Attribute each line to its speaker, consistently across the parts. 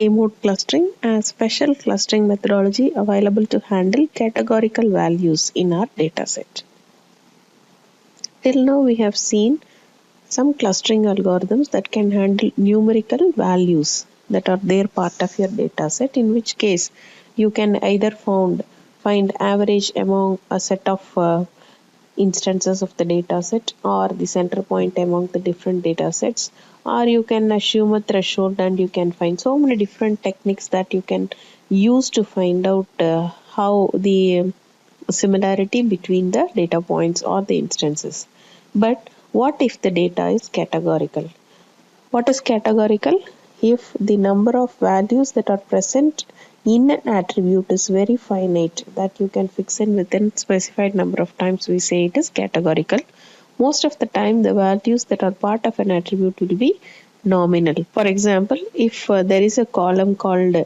Speaker 1: K-mode clustering, a special clustering methodology available to handle categorical values in our dataset. Till now we have seen some clustering algorithms that can handle numerical values that are their part of your dataset, in which case you can either find average among a set of instances of the dataset or the center point among the different datasets, or you can assume a threshold and you can find so many different techniques that you can use to find out how the similarity between the data points or the instances. But what if the data is categorical? What is categorical? If the number of values that are present in an attribute is very finite, that you can fix in within specified number of times, we say it is categorical. Most of the time the values that are part of an attribute will be nominal. For example, if there is a column called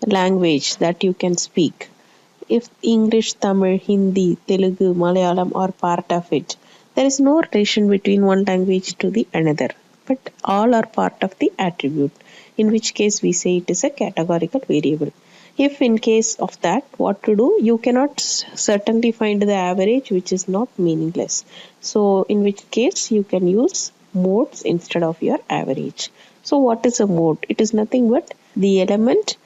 Speaker 1: language that you can speak, if English, Tamil, Hindi, Telugu, Malayalam are part of it, there is no relation between one language to the another, but all are part of the attribute, in which case we say it is a categorical variable. If in case of that, what to do? You cannot certainly find the average, which is not meaningless. So in which case you can use modes instead of your average. So what is a mode? It is nothing but the element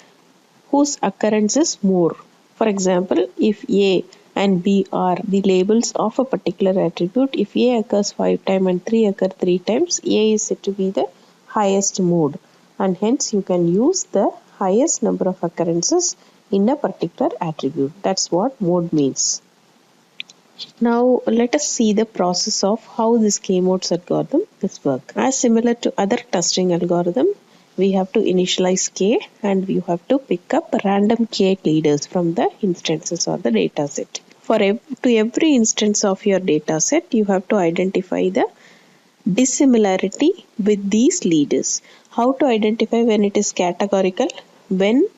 Speaker 1: whose occurrence is more. For example, if A and B are the labels of a particular attribute, if A occurs 5 times and 3 occur 3 times, A is said to be the highest mode, and hence you can use the highest number of occurrences in a particular attribute. That's what mode means. Now let us see the process of how this K-modes algorithm is work. As similar to other clustering algorithm, we have to initialize K and you have to pick up random K leaders from the instances or the dataset. To every instance of your dataset, you have to identify the dissimilarity with these leaders. How to identify when it is categorical? When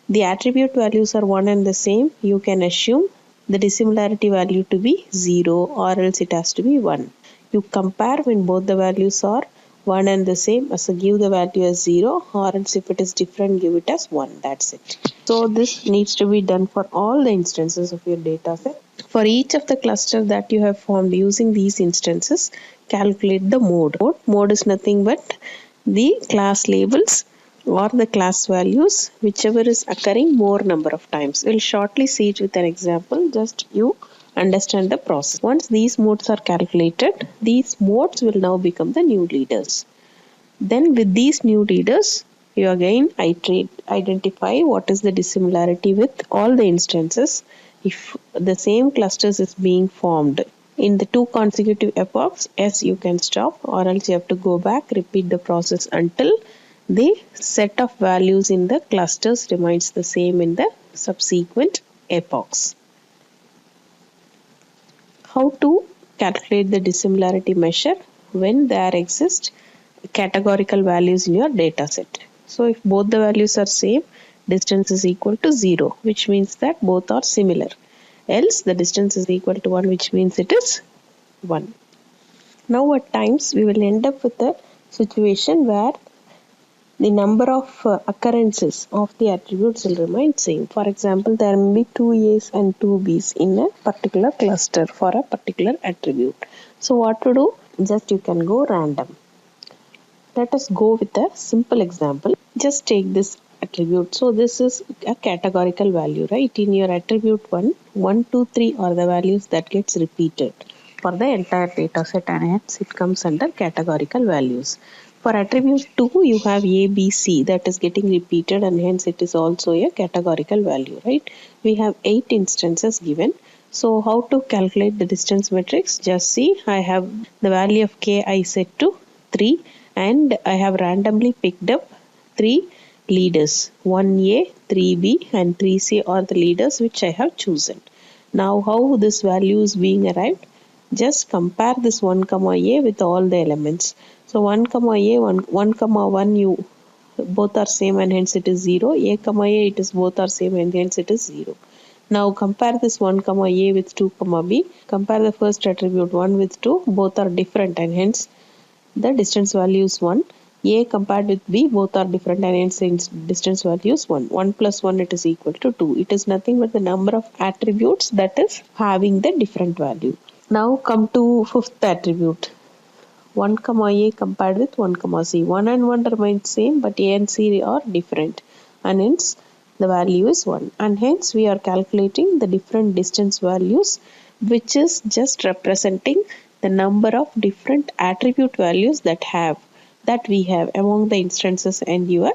Speaker 1: the attribute values are one and the same, you can assume the dissimilarity value to be 0 or else it has to be 1. You compare when both the values are one and the same, so give the value as 0, or else if it is different, give it as 1. That's it. So this needs to be done for all the instances of your dataset. For each of the cluster that you have formed using these instances, calculate the mode. Mode is nothing but the class labels or the class values, whichever is occurring more number of times. We'll shortly see it with an example, just you understand the process. Once these modes are calculated, these modes will now become the new leaders. Then with these new leaders, you again identify what is the dissimilarity with all the instances. If the same clusters is being formed in the 2 consecutive epochs, yes, you can stop, or else you have to go back, repeat the process until the set of values in the clusters remains the same in the subsequent epochs. How to calculate the dissimilarity measure when there exist categorical values in your dataset. So if both the values are same, distance is equal to 0, which means that both are similar. Else the distance is equal to 1, which means it is 1. Now at times we will end up with a situation where the number of occurrences of the attributes will remain same. For example, there may be 2 A's and 2 B's in a particular cluster for a particular attribute. So what to do? Just you can go random. Let us go with a simple example. Just take this attribute. So this is a categorical value, right? In your attribute 1, 1, 2, 3 are the values that gets repeated for the entire data set, and hence it comes under categorical values. For attribute 2, you have A, B, C that is getting repeated, and hence it is also a categorical value, right? We have 8 instances given. So how to calculate the distance matrix? Just see, I have the value of K I set to 3, and I have randomly picked up 3 leaders. 1A, 3B and 3C are the leaders which I have chosen. Now how this value is being arrived? Just compare this 1 comma A with all the elements. So 1 comma A, 1 comma 1 you both are same and hence it is 0. A comma A, it is both are same and hence it is 0. Now compare this 1 comma A with 2 comma B. Compare the first attribute 1 with 2. Both are different and hence the distance value is 1. A compared with B, both are different and hence distance value is 1. 1 plus 1 it is equal to 2. It is nothing but the number of attributes that is having the different value. Now come to fifth attribute. 1 comma A compared with 1 comma C. 1 and 1 remain same but A and C are different and hence the value is 1. And hence we are calculating the different distance values, which is just representing the number of different attribute values that we have among the instances and your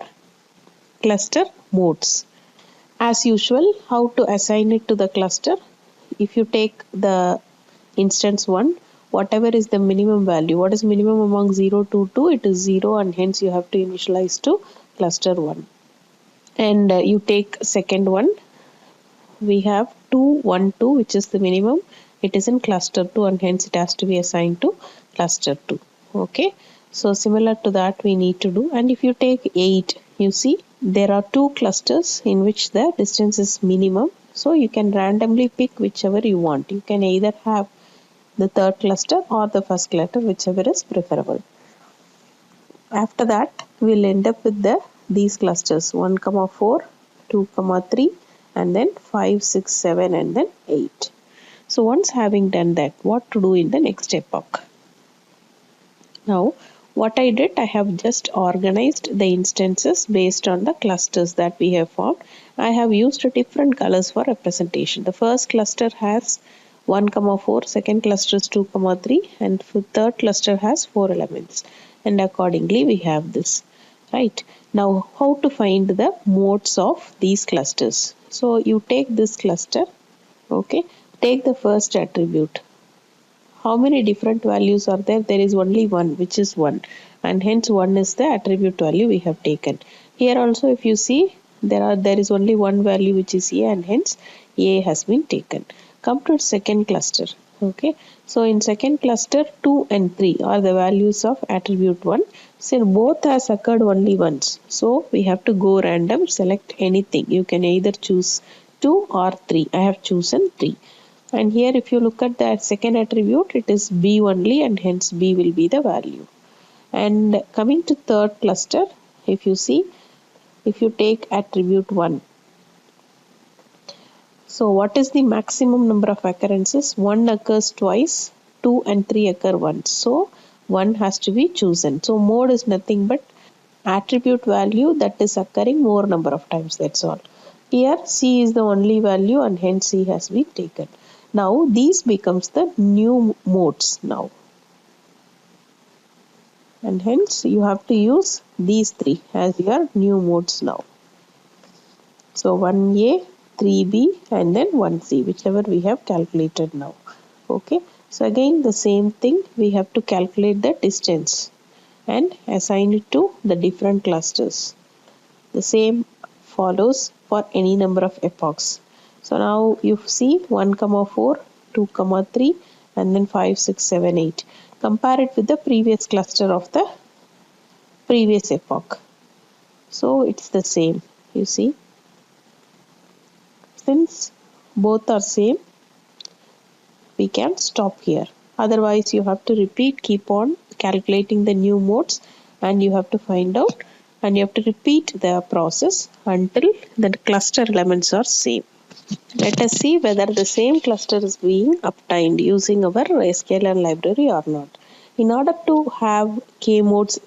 Speaker 1: cluster modes. As usual, how to assign it to the cluster? If you take the instance 1, whatever is the minimum value, what is minimum among 0 to 2? It is 0 and hence you have to initialize to cluster 1. And you take second one, we have 2, 1, 2, which is the minimum. It is in cluster 2 and hence it has to be assigned to cluster 2. Okay. So similar to that we need to do. And if you take 8, you see there are 2 clusters in which the distance is minimum. So you can randomly pick whichever you want. You can either have the third cluster or the first cluster, whichever is preferable. After that, we'll end up with these clusters 1, 4, 2, 3, and then 5, 6, 7, and then 8. So once having done that, what to do in the next epoch? Now, what I did, I have just organized the instances based on the clusters that we have formed. I have used different colors for representation. The first cluster has 1, 4, second cluster is 2, 3, and third cluster has 4 elements. And accordingly, we have this. Right. Now, how to find the modes of these clusters? So, you take this cluster. Okay. Take the first attribute. How many different values are there? There is only one, which is 1. And hence 1 is the attribute value we have taken. Here also, if you see, there is only one value, which is A, and hence A has been taken. Come to second cluster. Okay. So in second cluster, 2 and 3 are the values of attribute 1. So both has occurred only once. So we have to go random, select anything. You can either choose 2 or 3. I have chosen 3. And here if you look at the second attribute, it is B only and hence B will be the value. And coming to third cluster, if you see, if you take attribute 1. So what is the maximum number of occurrences? 1 occurs twice, 2 and 3 occur once. So 1 has to be chosen. So mode is nothing but attribute value that is occurring more number of times. That's all. Here C is the only value and hence C has been taken. Now these becomes the new modes now. And hence you have to use these 3 as your new modes now. So 1A, 3B and then 1C, whichever we have calculated now. Okay. So again the same thing, we have to calculate the distance and assign it to the different clusters. The same follows for any number of epochs. So now you see 1, 4, 2, 3 and then 5, 6, 7, 8. Compare it with the previous cluster of the previous epoch. So it's the same, you see. Since both are same, we can stop here. Otherwise you have to repeat, keep on calculating the new modes and you have to find out and you have to repeat the process until the cluster elements are same. Let us see whether the same cluster is being obtained using our sklearn library or not. In order to have K-modes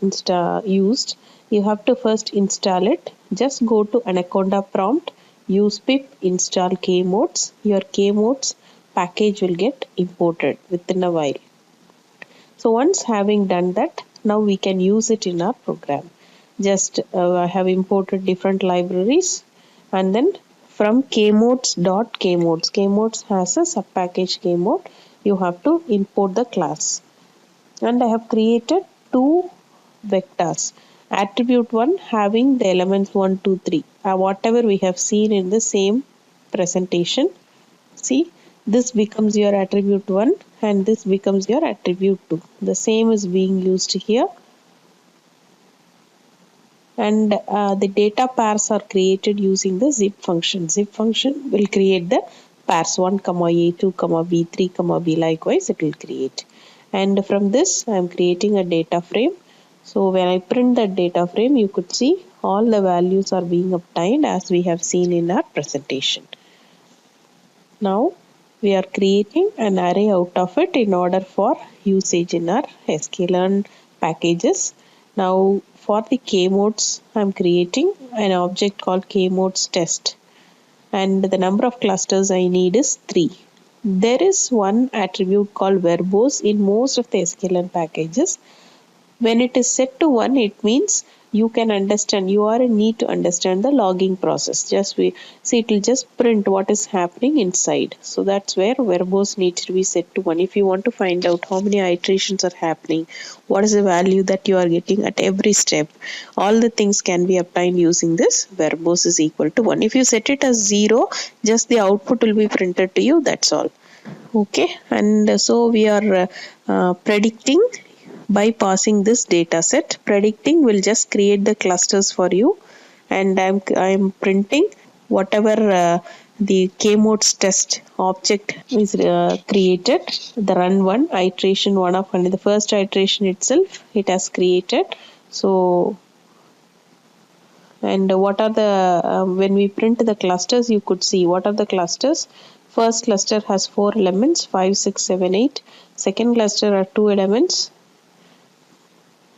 Speaker 1: used, you have to first install it. Just go to Anaconda prompt, use pip install K-modes. Your K-modes package will get imported within a while. So once having done that, now we can use it in our program. Just I have imported different libraries and then from kmodes.kmodes. Kmodes has a subpackage kmode. You have to import the class. And I have created 2 vectors. Attribute 1 having the elements 1, 2, 3. Whatever we have seen in the same presentation. See, this becomes your attribute 1 and this becomes your attribute 2. The same is being used here. And the data pairs are created using the zip function. Zip function will create the pairs 1, A, 2, B, 3, B. Likewise, it will create. And from this, I am creating a data frame So when I print that data frame, you could see all the values are being obtained as we have seen in our presentation. Now we are creating an array out of it in order for usage in our sklearn packages. Now for the kmodes, I'm creating an object called kmodes test, and the number of clusters I need is 3. There is one attribute called verbose in most of the sklearn packages. When it is set to 1, it means you can understand, you are in need to understand the logging process. Just we see, it will just print what is happening inside. So that's where verbose needs to be set to 1. If you want to find out how many iterations are happening, what is the value that you are getting at every step, all the things can be obtained using this verbose is equal to 1. If you set it as 0, just the output will be printed to you, that's all. Okay, and so we are predicting by passing this data set. Predicting will just create the clusters for you, and I'm printing whatever the kmodes test object is created, the run one, iteration 1 of 100, the first iteration itself it has created. So and what are the when we print the clusters, you could see what are the clusters. First cluster has 4 elements, 5 6 7 8. Second cluster are 2 elements,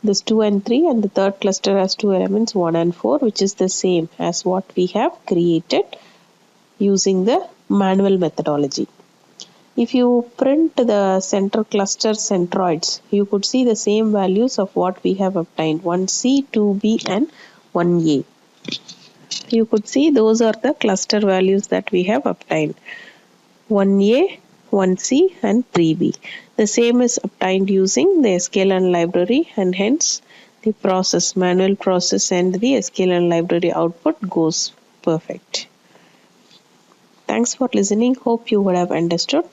Speaker 1: this 2 and 3, and the third cluster has 2 elements, 1 and 4, which is the same as what we have created using the manual methodology. If you print the center cluster centroids, you could see the same values of what we have obtained, 1C, 2B and 1A. You could see those are the cluster values that we have obtained, 1A, 1C and 3B. The same is obtained using the sklearn library, and hence the process, manual process and the sklearn library output goes perfect. Thanks for listening. Hope you would have understood.